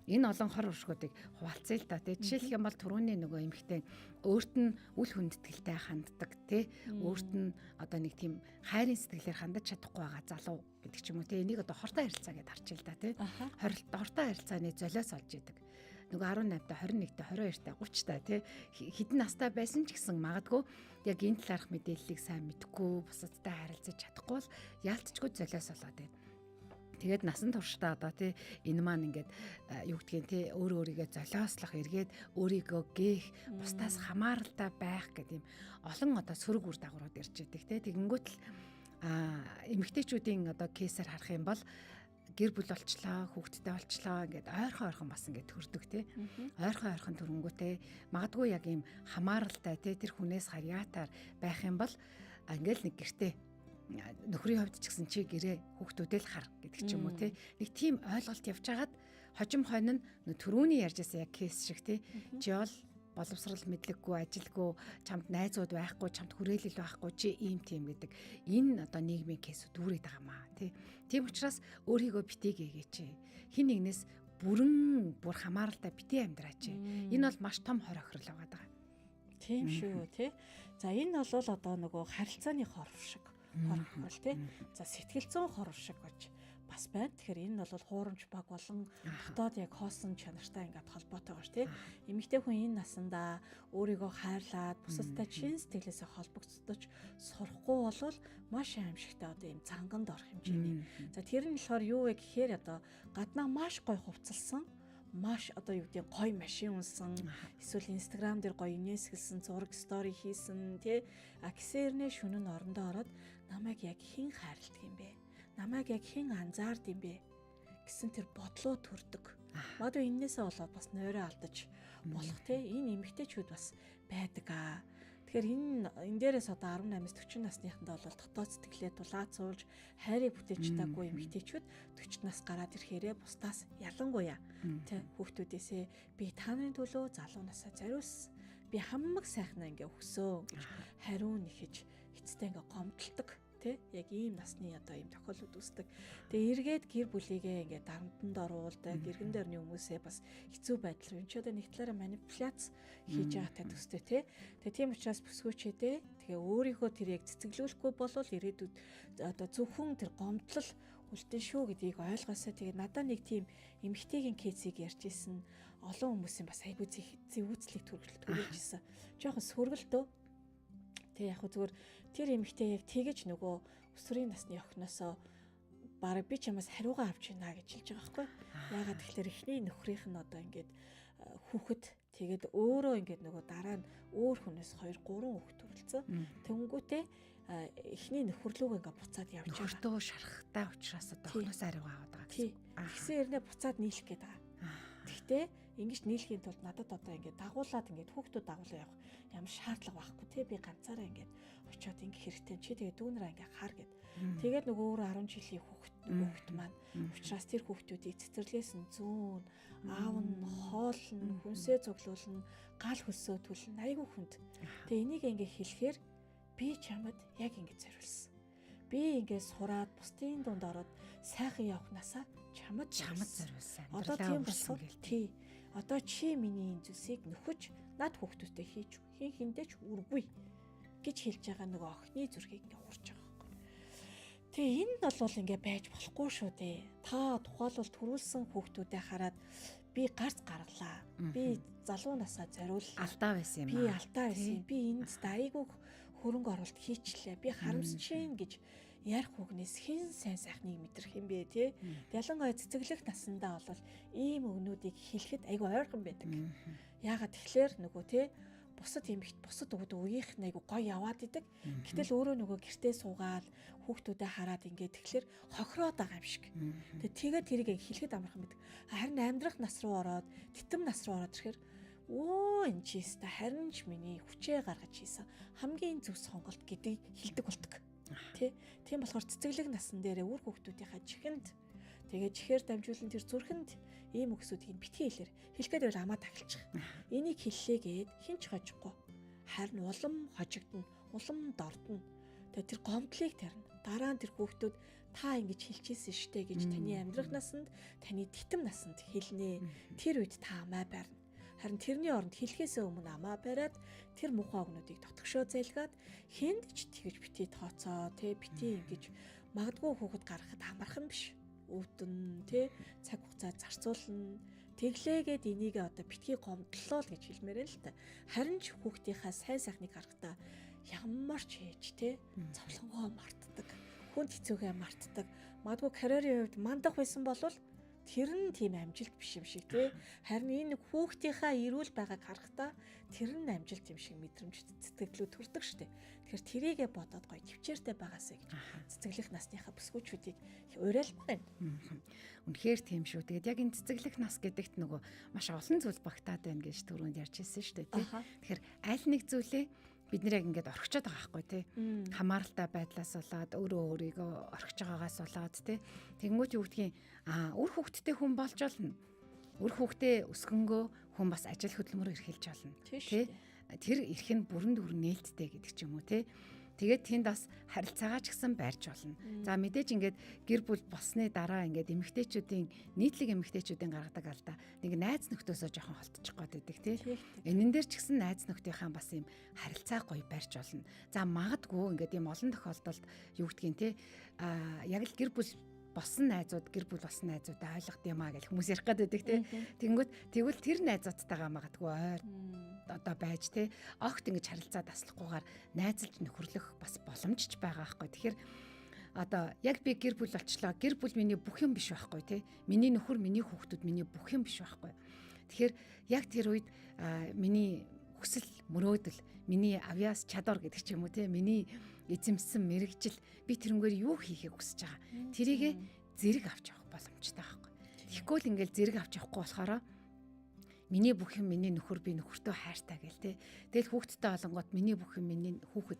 Энэ олон хор уршгуудыг хуваалцъя л та. Тэгээд жишээлх юм бол түрүүний нөгөө эмэгтэй өөрт нь үл хүндэтгэлтэй ханддаг тий. Өөрт нь одоо нэг тийм хайрын сэтгэлээр хандаж чадахгүй байгаа залуу гэдэг ч юм уу тий. Энийг одоо хортой харилцаа гэдээ харчих л да тий. Хортой харилцааны золиос олж идэг. Нөгөө 18-та 21-та 22-та 30-та тий хідэн настай байсан ч гэсэн магадгүй яг энэ талаарх мэдээллийг сайн мэдэхгүй бусадтай харилцаж чадахгүй бол яалтчгүй золиос болоод байна. Тэгээд насан туршдаа одоо тий энэ маань ингээд юу гэдгийг тий өөрийгөө золиослох эргээд өөрийгөө гээх бусдаас хамааралтай байх гэдэг юм олон одоо сөрөг үр дагаврууд ирж идэг тий тэгэнгүүт л эмэгтэйчүүдийн одоо кейсээр харах юм бол гэр бүл болчлоо хүүхэдтэй болчлоо ингээд ойрхон бас ингээд төрдөг тий ойрхон төрөнгүүтэй магадгүй яг ийм хамааралтай тий тэр хүнээс харьяатаар байх юм бол ингээд нэг гэртээ нөхрийн хувьд ч гэсэн чи гэрээ хүүхдүүдээ л хар гэдэг ч юм уу тий нэг тийм ойлголт явж хагаад хожим хонь нь түрүүний ярьжсэн яг кейс шиг тий чи бол боловсрал мэдлэггүй ажилгүй чамд найзууд байхгүй чамд хүрээлэл байхгүй чи ийм тийм гэдэг энэ одоо нийгмийн кейсүүд үүрээд байгаа маа тий тийм учраас өөрийгөө битээ гээгээч хин нэгнээс бүр хамааралтай битээ амьдраач энэ бол маш том хор охирол байгаа даа. Тийм шүү тий. За энэ бол одоо нөгөө харилцааны хоров шиг бол тий. За сэтгэл зүйн хоров шиг гэж бас байна. Тэгэхээр энэ бол хуурамч баг болон дотоод яг хоосон чанартай ингээд холбоотой байгаа ш тий. Эмэгтэй хүн энэ насандаа өөрийгөө хайрлаад бусадтай чин сэтгэлээсээ холбогдсодож сурахгүй болвол маш аимшигтай одоо ийм цанганд орох хэмжээний. За тэр нь болохоор юу вэ гэхээр одоо гаднаа маш гой хувцалсан маш одоо юу гэдэг гоё машин унсан эсвэл инстаграм дээр гоё инээсгэлсэн зураг стори хийсэн тий аксернэ шүнэн орондоо ороод намайг яг хэн хайрладаг юм бэ? Намайг яг хэн анзаард юм бэ гэсэн тэр бодлоо төрдөг. Магадгүй энээсээ болоод бас нойроо алдаж болох тий энэ эмэгтэйчүүд бас байдаг аа. Тэгэхээр энэ дээрээс одоо 18-с 40 насныхандаа бол дотоод сэтгэлээ дулаацуулж хайрыг бүтээж чадаагүй эмэгтэйчүүд 40 нас гараад ирэхээрээ бусдаас ялангуяа тий хүүхдүүдээсээ би та нарын төлөө залуу насаа зориулсан. Би хамаг сайхнаа ингээ өсөө гэж хариу нэхэж эцэстээ ингээ гомдолдог. Тэ яг ийм насны одоо ийм тохиолдол үүсдэг. Тэгээ эргээд гэр бүлийгээ ингээд дарамтанд оруулдаг, гэргэн дээрний хүмүүсээ бас хэцүү байдал руу энэ ч одоо нэг талаараа манипуляц хийж байгаатай төстэй тий. Тэгээ тийм учраас бүсгүүчээдээ тэгээ өөрийнхөө тэр яг цэцэглүүлэхгүй болвол ирээдүйд одоо зөвхөн тэр гомдлол үлдэн шүү гэдгийг ойлгосоо тэгээ надад нэг тийм эмгтээгийн кейсийг ярьж исэн олон хүмүүсийн бас айгүй зэвүүцлийг төрүүлжсэн. Жохон сөргөлдөө. Тэг яг зүгээр тэр эмэгтэй яг тэгэж нөгөө өсвөрийн насны охиноосоо бараг би чамаас хариугаа авч гинэ гэж хэлж байгаа байхгүй. Яагаад тэгэхээр эхний нөхрийнх нь одоо ингээд хүүхэд тэгээд өөрөө ингээд нөгөө дараа нь өөр хүнээс 2 3 хүүхэд төрөлцсөн. Тэнгүүтээ эхний нөхөрлөг ингээд буцаад явж байгаа. Нөхөртөө шарахтай учраас одоо охиноос хариугаа аваад байгаа. Тий. Тэгсэн хэрнээ буцаад нийлэх гээд байгаа. Гэхдээ ингэж нийлэхийн тулд надад одоо ингээд дагуулад ингээд хүүхдүүд дагуулаа явах ямар шаардлага байхгүй тий би ганцаараа ингээд очиод ингээ хэрэгтэй чи тэгээ дүүнэраа ингээ хаар гэд. Тэгээд нөгөө өөр 10 жилийн хүүхэд маань учраас тэр хүүхдүүдийг цэцэрлээс нь зүүн аав нь хоол нь хүнсээ цуглуулна гал хөлсөө түлэн айгүй хүнд. Тэгээ энийг ингээ хэлэхээр би чамд яг ингээ зориулсан. Би ингээ сураад бусдын дунд ороод сайхан явахнасаа чамд зориулсан. Одоо тийм болсон тий. Одоо чи миний энэ зүйлсийг нөхөж над хүүхдүүтэй хийж хин хиндэж үргүй гэж хэлж байгаа нөгөө охины зүрхийг ингээ уурж байгаа байхгүй. Тэгээ энэ бол ингээ байж болохгүй шүү дээ. Та тухайлбал төрүүлсэн хүүхдүүдэд хараад би гарц гаргалаа. Би залуу насаа зориуллаа. Алдаа байсан юм аа. Би алдаа байсан. Би энд айгүй хөрөнгө оруулалт хийчлээ. Би харамсаж чинь гэж ярих үгнээс хэн сайн сайхныг мэдрэх юм бэ тий. Ялангуяа цэцэглэх насандаа бол ийм өгнүүдийг хэлэхэд айгүй ойрхон байдаг. Яагаад тэгэхээр нөгөө тий бусад эмэгт бусад үеийнх нь айгу гоё яваад идэг. Гэтэл өөрөө нөгөө гэртээ суугаад хүүхдүүдэд хараад ингээд тэгэхээр хохироод байгаа юм шиг. Тэгээд тэрийг хэлэхэд амархан байдаг. Харин амьдрах нас руу ороод, титэм нас руу ороод ирэхээр өө энэ чи өста харин ч миний хүчээ гаргаж хийсэн хамгийн зөв сонголт гэдгийг хэлдэг болдог. Тийм болохоор цэцэглэг насан дээр үр хүүхдүүдийнхаа чихэнд тэгээд чихээр дамжуулан тэр зүрхэнд ийм өгсүүдийг битгий хэлээр хэлэхэд өөр амаа тахилчих. Энийг хэллээ гээд хинч хожихгүй. Харин улам хожигдно, улам дордно. Тэгээд тэр гомдлыг тарина. Дараа нь тэр хүүхдүүд та ингэж хэлчихсэн штэ гэж таны амьдрах насанд, таны титэм насанд хэлнэ. Тэр үед та амаа барина. Харин тэрний оронд хэлхээсээ өмнө амаа бариад тэр муухай өгнүүдийг дотгошоо зайлгаад хэнд ч тэгж битгий тооцоо, битгий ингэж магадгүй хүүхэд гаргахад амархан биш. Өвдөн цаг хугацаа зарцуулна. Тэглээгээд энийг одоо битгий гомдлоо л гэж хэлмээр л та. Харин ч хүүхдийнхаа сайн сайхныг харахтаа ямар ч хийж цовлонгоо мартдаг. Хүнд хэцүүгээ мартдаг. Магадгүй карьерийн хувьд мандах байсан болвол тэр нь тийм амжилт биш юм шиг харин энэ хүүхдийнхаа эрүүл байгааг харахтаа тэр нь амжилт юм шиг мэдрэмж цэцэглүү төрдөг штэ. Тэгэхээр тэрийгэ бодоод гоё төвчээртэй байгаасаа гэж цэцэглэх насныхаа бүсгүүчүүдийг уриалмаар байна. Үнэхээр тийм шүү. Тэгээд яг энэ цэцэглэх нас гэдэгт нөгөө маш олон зүйл багтаад байна гэж түрүүнд ярьж ирсэн штэ тий. Тэгэхээр аль нэг зүйлээ бид нэр яг ингээд орхичод байгаа байхгүй тий. Хамааралтай байдлаас болоод өөрөө өөрийгөө орхиж байгаагаас болоод тий. Тэнгүүт юу гэдгийг үр хүүхдтэй хүн болж болно. Үр хүүхдээ өсгөнгөө хүн бас ажил хөдөлмөрөөр эрхэлж болно. Тий. Тэр эрх нь бүрэн дүр нээлттэй гэдэг ч юм уу тий. Тэгээд тэнд бас харилцаагаа ч гэсэн барьж болно. За мэдээж ингээд гэр бүл болсны дараа ингээд эмэгтэйчүүдийн нийтлэг эмэгтэйчүүдийн гаргадаг алдаа нэг найз нөхдөсөө жоохон холтчих гээд байдаг тий. Энэн дээр ч гэсэн найз нөхдийнхаа бас юм харилцаа гоё барьж болно. За магадгүй ингээд юм олон тохиолдолд юу гэдгийг тий яг л гэр бүл болсон найзууд гэр бүл болсон найзуудаа ойлгох юм аа гэж хүмүүс ярих гэдэг тий. Тэгвэл тэр найзуудтайгаа магадгүй ойр одоо байж тий огт ингэж харилцаа таслахгүйгээр найзалж нөхөрлөх бас боломжч байгаа байхгүй. Тэгэхээр одоо яг би гэр бүл болчлоо. Гэр бүл миний бүх юм биш байхгүй тий. Миний нөхөр, миний хүүхдүүд миний бүх юм биш байхгүй. Тэгэхээр яг тэр үед миний хүсэл мөрөөдөл, миний авьяас чадвар гэдэг ч юм уу тий. Миний эзэмсэн мэрэгжил би тэрнгээр юу хийхийг хүсэж байгаа. Тэрийгэ зэрэг авч явах боломжтой байхгүй. Тэгэхгүй л ингээл зэрэг авч явахгүй болохоор миний бүх юм миний нөхөр би нөхөртөө хайртай гэл те. Тэгэл хүүхдтэй олонгот миний бүх юм миний хүүхэд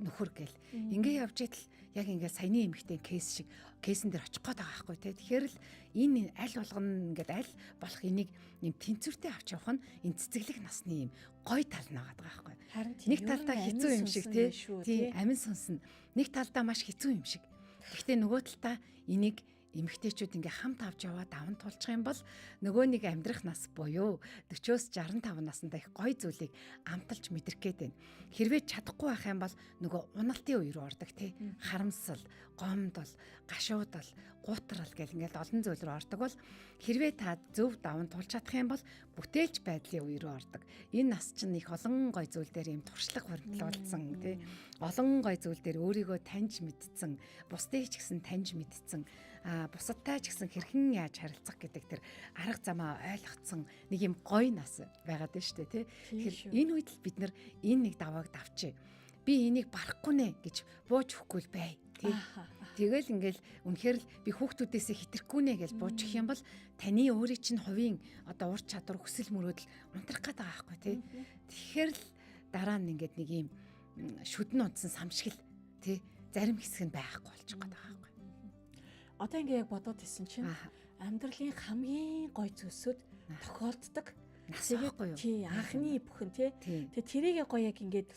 нөхөр гэл. Ингээ явж идэл яг ингээ саяны эмэгтэй кейсэн дээр очих гээд байгаа байхгүй те. Тэгэхээр л энэ аль болгоно ингээд аль болох энийг юм тэнцвэртэй авч явах нь энэ цэцэглэх насны юм гой тал нагаад байгаа байхгүй. Нэг талдаа хэцүү юм шиг те. Тийм амин сонсно. Нэг талдаа маш хэцүү юм шиг. Гэхдээ нөгөө талдаа энийг эмэгтэйчүүд ингээ хамт авч яваад даван тулчих юм бол нөгөө нэг амьдрах нас буюу 40-с 65 наснда их гой зүйлийг амталж мэдрэх гээд байна. Хэрвээ чадахгүй байх юм бол нөгөө уналтын үе рүү ордог тий. Харамсал, гомдол, гашуудал, гутрал гэл ингээл олон зүйл рүү ордог бол хэрвээ та зөв даван тулж чадах юм бол бүтээлч байдлын үе рүү ордог. Энэ нас чинь их олон гой зүйл дээр юм туршлага баримтлуулсан тий. Олон гой зүйл дээр өөрийгөө таньж мэдсэн, бусдыг ч гэсэн таньж мэдсэн бусадтай ч гэсэн хэрхэн яаж харилцах гэдэг тэр арга замаа ойлгоцсон нэг юм гоё нас байгаад байна шүү дээ тий. Тэгэхээр энэ үед л бид нар энэ нэг давааг давчээ. Би энийг барахгүй нэ гэж бууж өгөхгүй л бай тий. Тэгэл ингээл үнэхээр л би хүүхдүүдээсээ хитрхгүй нэ гэж бууж өгөх юм бол таны өөрийн чинь хувийн одоо ур чадвар хүсэл мөрөөдөл унтрах гээд байгаа байхгүй тий. Тэгэхээр л дараа нь ингээд нэг юм шүдэн унтсан самшигл тий зарим хэсэг нь байхгүй болчих гээд байгаа. Одоо ингээ яг бодоод исэн чинь амьдралын хамгийн гой зүйлсүүд тохиолддог. Насахгүй юу? Тий, анхны бүхэн тий. Тэгээ тэрийг гоё яг ингээд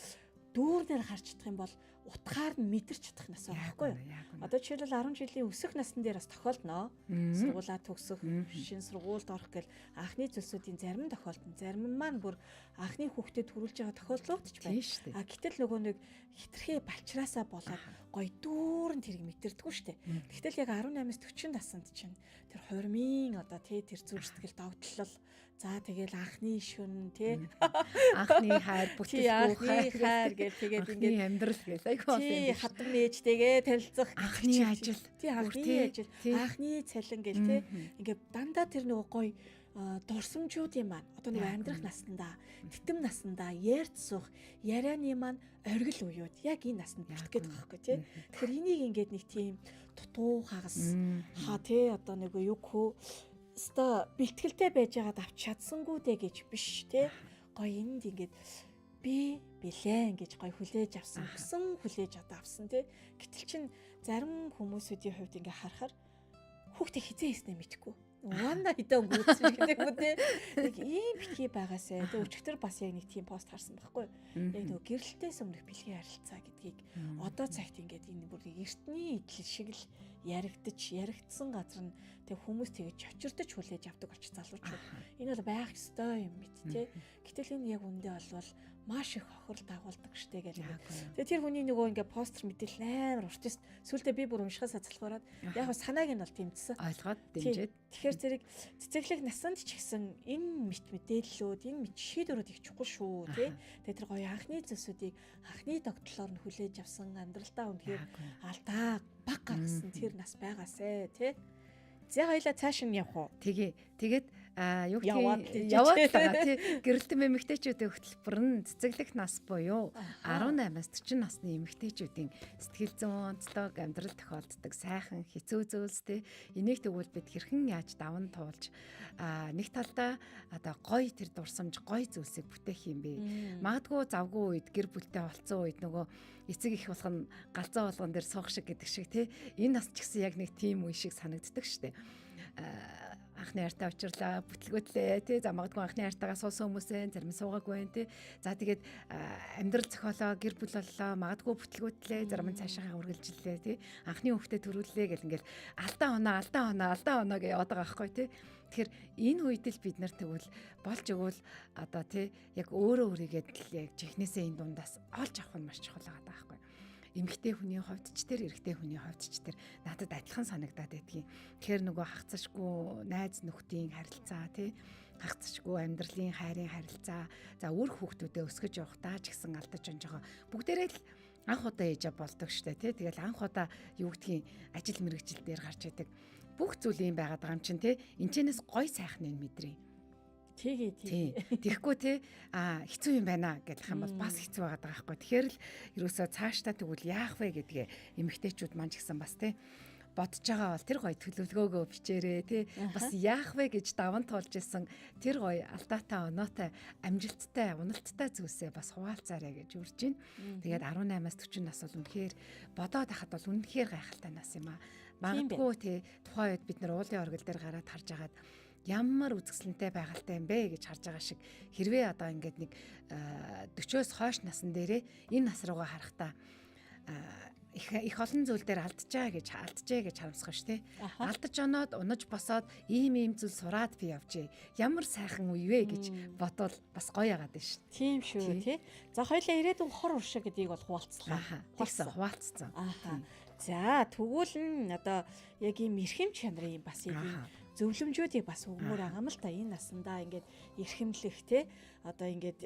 дүүрнээр харж чадах юм бол утгаар нь мэдэрч чадах нас байхгүй юу? Одоо жишээлбэл 10 жилийн өсөх насн дээр бас тохиолдноо. Сургуулаа төгсөх, шинэ сургуульд орох гэл анхны зүйлсүүдийн зарим тохиолдно. Зарим маань бүр анхны хүүхдэд төрүүлж байгаа тохиолдлууд ч байна. Гэтэл нөгөө нэг хитрхээ балчраасаа болоод гой дүүрэн тэрийг мэдэрдэггүй штэ. Гэтэл яг 18-с 40 наснд чинь тэр хурмын одоо тий тэр зүрх сэтгэл догтлол за тэгэл анхны шүн тий анхны хайр бүтэлгүй хайр гэл тэгээд ингээд амьдрал гэл айгүй тий хатан ээжтэйгээ танилцах анхны ажил тий анхны ажил анхны цалин гэл тий ингээд дандаа тэр нөгөө гой дурсамжуудын маань одоо нэг амьдрах наснда титэм наснда ярьж суух ярианы маань оргил уюуд яг энэ наснд бүртгэх гээд байгаа байхгүй тий. Тэгэхээр энийг ингээд нэг тийм дутуу хагас тий одоо нэг юу хөө ста бэлтгэлтэй байж байгаад авч чадсангүй дээ гэж биш тий. Гоё энд ингээд би билээ гэж гоё хүлээж авсан гэсэн хүлээж авсан тий. Гэтэл чин зарим хүмүүсүүдийн хувьд ингээд харахаар хүүхдээ хизээ хийснэ мэдэхгүй. Угаана хитэн гүйцэл гэдэг үү те. Нэг ийм битгий байгаасаа. Тэг өчигдөр бас яг нэг тийм пост харсан байхгүй. Яг нөгөө гэрэлтээс өмнөх бэлгийн харилцаа гэдгийг одоо цагт ингээд энэ бүр эртний идэл шиг л яригдсан газар нь тэг хүмүүс тэгэж чочирдож хүлээж авдаг болчих залуучууд. Энэ бол байх ёстой юм мэт те. Гэтэл энэ яг үндэ болвол маш их хохирол дагуулдаг штэ гэж. Тэгээ тэр хүний нөгөө ингээ постэр мэдээлэл амар уртс сүултээ би бүр уншихаас цацлахаараад яг санааг нь бол тэмцсэн. Ойлгоод дэмжиж. Тэгэхээр зэрэг цэцэглэх насанд ч гэсэн энэ мэт мэдээллүүд, энэ мэт шийдвэрүүд их чухал шүү тий. Тэгээ тэр гоё анхны зүйлсүүдийг анхны тогтлоор нь хүлээж авсан амьдралдаа үнэхээр алдаа баг гаргасан тэр нас байгаасэ тий. За хоёлаа цааш нь явах уу? Тэгээд юу гэх яваад байгаа тий гэрэлтэн эмэгтэйчүүдийн хөтөлбөр нь цэцэглэх нас буюу 18-аас 40 насны эмэгтэйчүүдийн сэтгэл зүйн онцлог амьдрал тохиолддог сайхан хэцүү зүйлс тий энийг тэгвэл бид хэрхэн яаж даван туулж нэг талдаа одоо гоё тэр дурсамж гоё зүйлсийг бүтээх юм бэ магадгүй завгүй үед гэр бүлтэй болцсон үед нөгөө эцэг их болгон галзуу болгон дээр суух шиг гэдэг шиг тий энэ нас ч гэсэн яг нэг тийм үе шиг санагддаг штэ анхны хайртаа учрлаа, бүтлгүүтлээ тий. За магадгүй анхны хайртаагаа суусан хүмүүсээ зарим суугаагүй тий. За тэгээд амьдрал зохиолоо, гэр бүл боллоо, магадгүй бүтлгүүтлээ, зарим нь цаашаа үргэлжлэлээ тий. Анхны хүүхдэд төрүүлээ гэл ингээл алдаа оноо гэж яваад байгаа байхгүй тий. Тэгэхээр энэ үед л бид нар тэгвэл болж өгвөл одоо тий яг өөрийгөө яг чихнээсээ энэ дундаас олж авах нь маш чухал байгаа байхгүй. Эмэгтэй хүний хувьд ч тэр эрэгтэй хүний хувьд ч тэр надад адилхан санагдаад байдгийн. Тэгэхээр нөгөө хагцшгүй найз нөхдийн харилцаа тий хагцшгүй амьдралын хайрын харилцаа за үр хүүхдүүдээ өсгөж явахдаа ч гэсэн алдаж онж байгаа. Бүгдээрээ л анх удаа ээж болдог штэ тий. Тэгэл анх удаа юу гэдгийг ажил мэргэжил дээр гарч идэг. Бүх зүйл юм байгаад байгаа юм чинь тий. Энчнээс гой сайхныг мэдрээ. Тэгээ. Тэгэхгүй тий хэцүү юм байна гэх юм бол бас хэцүү байгаад байгаа байхгүй. Тэгэхээр л ерөөсөө цаашдаа тэгвэл яах вэ гэдгээ эмэгтэйчүүд маань ч гэсэн бас тий бодож байгаа бол тэр гоё төлөвлөгөөгөө бичээрээ тий бас яах вэ гэж даван туулж исэн тэр гоё алдаатай оноотой амжилттай уналттай зүйлсээ бас хуваалцаарэ гэж үрж байна. Тэгээд 18-аас 40 нас бол үнэхээр бодоод хахад бол үнэхээр гайхалтай нас юм аа. Магадгүй тий тухайн үед бид нар уулын оргил дээр гараад харж агаад ямар үзэсгэлэнтэй байгальтай юм бэ гэж харж байгаа шиг хэрвээ одоо ингээд нэг 40-оос хойш насн дээрээ энэ нас руугаа харахтаа их олон зүйл дээр алджээ гэж харамсах ш тий. Алдаж оноод унаж босоод ийм зүйл сураад би явжээ. Ямар сайхан үе вэ гэж бодвол бас гоё яагаад байна ш. Тийм шүү тий. За хоёлаа ирээдүйн хор уршиг гэдгийг бол хуваалцлаа. Тэгсэн хуваалцсан. За тэгвэл одоо яг ийм эрхэм чанарын бас ийм зөвлөмжүүдийг бас өгмөр байгаа юм л та энэ насандаа ингээд эрхэмлэх те одоо ингээд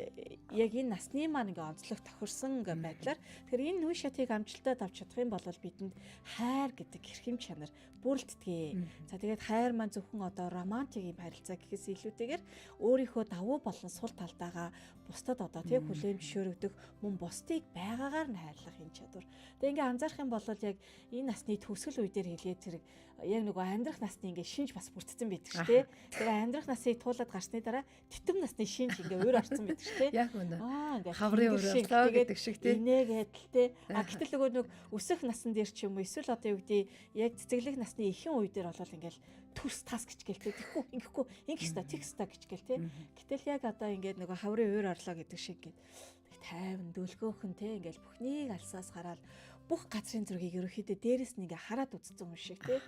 яг энэ насны маань ингээд онцлог тохирсон ингээд байдлаар тэгэхээр энэ үе шатыг амжилтад авч чадах юм бол бидэнд хайр гэдэг эрхэм чанар бүрэлддэг. За тэгээд хайр маань зөвхөн одоо романтик юм харилцаа гэхээс илүүтэйгээр өөрийнхөө давуу болон сул талдаагаа бусдад одоо тэг хүлээн зөвшөөрөгдөх мөн бусдыг байгаагаар нь хайрлах энэ чадвар. Тэгээд ингээд анзаарах юм бол яг энэ насны төгсгөл үе дээр хэлээд зэрэг яг нөгөө амьдрах насны ингээд шинж бас бүрдсэн байдаг шүү дээ. Тэгээд амьдрах насыг туулаад гарсны дараа титэм насны шинж ингээд өөр орсон байдаг шүү дээ. Яг үнэ. Ингээд хаврын өрөөлөө гэдэг шиг тий. Инээгээд л тий. Гэтэл нөгөө нэг өсөх насн дээр ч юм уу эсвэл одоо юу гэдэг яг цэцэглэх насны ихэнх үе дээр бол ингээд төрс тас гэж гэлтэй. Тэгэхгүй ингэхгүй ингэх ста тех ста гэж гэл тий. Гэтэл яг одоо ингээд нөгөө хаврын өөр орлоо гэдэг шиг ингээд тайван дөлгөөхөн тий ингээд бүхнийг алсаас хараад бүх газрын зургийг ерөөхдөө дээрээс нь ингээ хараад үзсэн юм шиг тий.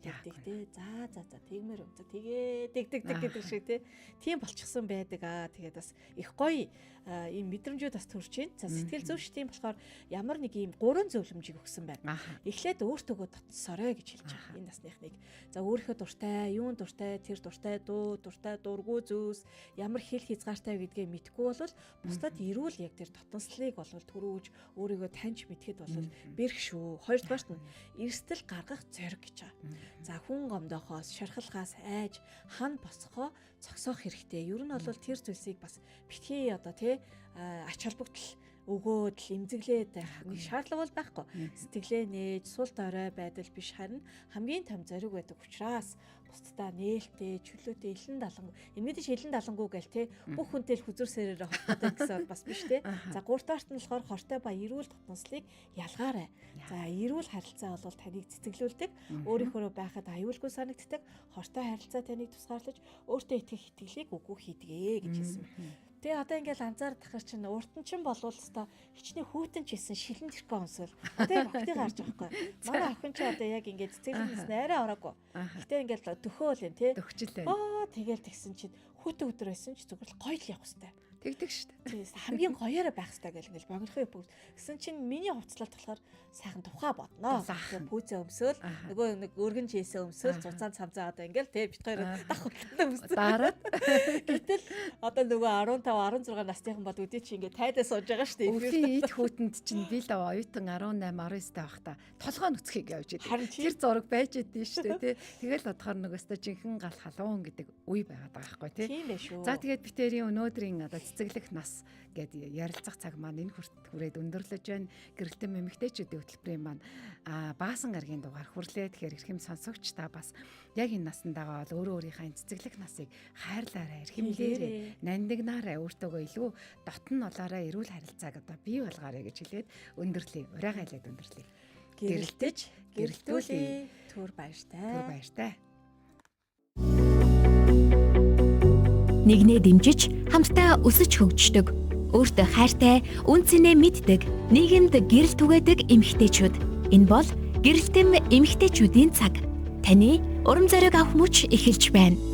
Тэгдэг тий. За тэгмэр үнцэг тэгээ дэгдэг гэдэг шиг тий. Тийм болчихсон байдаг аа. Тэгээд бас их гоё ийм мэдрэмжүүд бас төрж байна. За сэтгэл зүйч тийм болохоор ямар нэг ийм 3 зөвлөмжийг өгсөн байна. Эхлээд өөртөөгөө дотсорой гэж хэлж байгаа энэ насныхныг. За өөрийнхөө дуртай, юун дуртай, тэр дуртай, дуу, дуртай, дургүй зүйлс ямар хэл хязгаартай гэдгээ мэдгүй бол бусдад ирүүл яг тэр дотнослыг бол төрөөж өөрийгөө таньж мэдхэд бол бэрх шүү. Хоёрдугаарт нь эрсдэл гаргах зориг гэж байгаа. За хүн гомдохоос, шархалгаас айж хан босгохоо цогсоох хэрэгтэй. Ер нь бол тэр зүйлсийг бас битгий одоо тий ач холбогдол өгөөд л имзэглээд байх шаардлага бол байхгүй. Сэтгэлээ нээж сул дорой байдал биш харин хамгийн том зориг байдаг учраас бусдаа нээлттэй, чөлөөтэй, илэн далангуй. Энэ мэдээж илэн далангуй гээл те бүх хүнтэй л хүзүүр сэрээр холбоотой гэсэн бас биш те. За гуравдугаарт нь болохоор хортой ба эрүүл дотнослыг ялгаарай. За эрүүл харилцаа бол таныг цэцэглүүлдэг, өөрийнхөө байхад аюулгүй санагддаг, хортой харилцаа таныг тусгаарлаж өөртөө итгэх итгэлийг үгүй хийдгээ гэж хэлсэн. Тэгээ одоо ингээл анзаарах тахар чинь урт нь чинь болвол өстой хичнээн хүүтэн ч исэн шилэн тэрхүү өмсөл. Тэгээ охтыг гарч байгаа байхгүй. Манай охин чи одоо яг ингээд цэцэглэнээс арай ороогүй. Гэтэ ингээл төхөөл юм тий. Төгчлээ. Тэгэл тэгсэн чинь хүүтэн өдөр байсан чи зүгээр л гоё л явах хэвээр. Тэгдэг шүү дээ. Хамгийн гоёороо байх хэрэгтэй гэл ингээл богинохын бүгд. Гэсэн чинь миний хувцлалт болохоор сайхан тухай бодноо. Пүүзээ өмсөөл нөгөө нэг өргөн жийсээ өмсөөл зузаан цамцаа одоо ингээл тий бит хоёр давхарлаа өмсөөл. Дараад гэтэл одоо нөгөө 15 16 насныхан бол үдээ чи ингээд тайдаа сууж байгаа шүү дээ. Өвлийн ид хүүтэнд чинь би л оюутан 18 19 та байхдаа толгой нүцхийг явж идэв. Тэр зураг байж идэв шүү дээ тий. Тэгэл бодохоор нөгөөсөө жинхэнэ гал халуун гэдэг үе байгаад байгаа байхгүй тий. Тийм байх шүү. За тэгээд битэрийн өнөөдрийн одоо цэцэглэх нас гэд ярилцах цаг маань энэ хүрээд өндөрлөж байна. Гэрэлтэн эмэгтэйчүүдийн хөтөлбөрийн маань баасан гарагийн дугаар хүрлээ. Тэгэхээр эрхэм сонсогч та бас яг энэ насандагаа бол өөрийнхөө цэцэглэх насыг хайрлаарай, эрхэмлээрэй, нандинаарай, өөртөөгөө илүү дотн олоорой, эрүүл харилцааг одоо бий болгоорой гэж хэлээд өндөрлөе. Урайгаа хэлээд өндөрлөе. Гэрэлтэж, гэрэлтүүлээ. Түр баяртай. Түр баяртай. нэгнээ дэмжиж хамтдаа өсөж хөгждөг, өөртөө хайртай, үнцэнээ мэддэг, нийгэмд гэрэл түгээдэг эмэгтэйчүүд. Энэ бол гэрэлтэм эмэгтэйчүүдийн цаг. Таны урам зориг авах мөч эхэлж байна.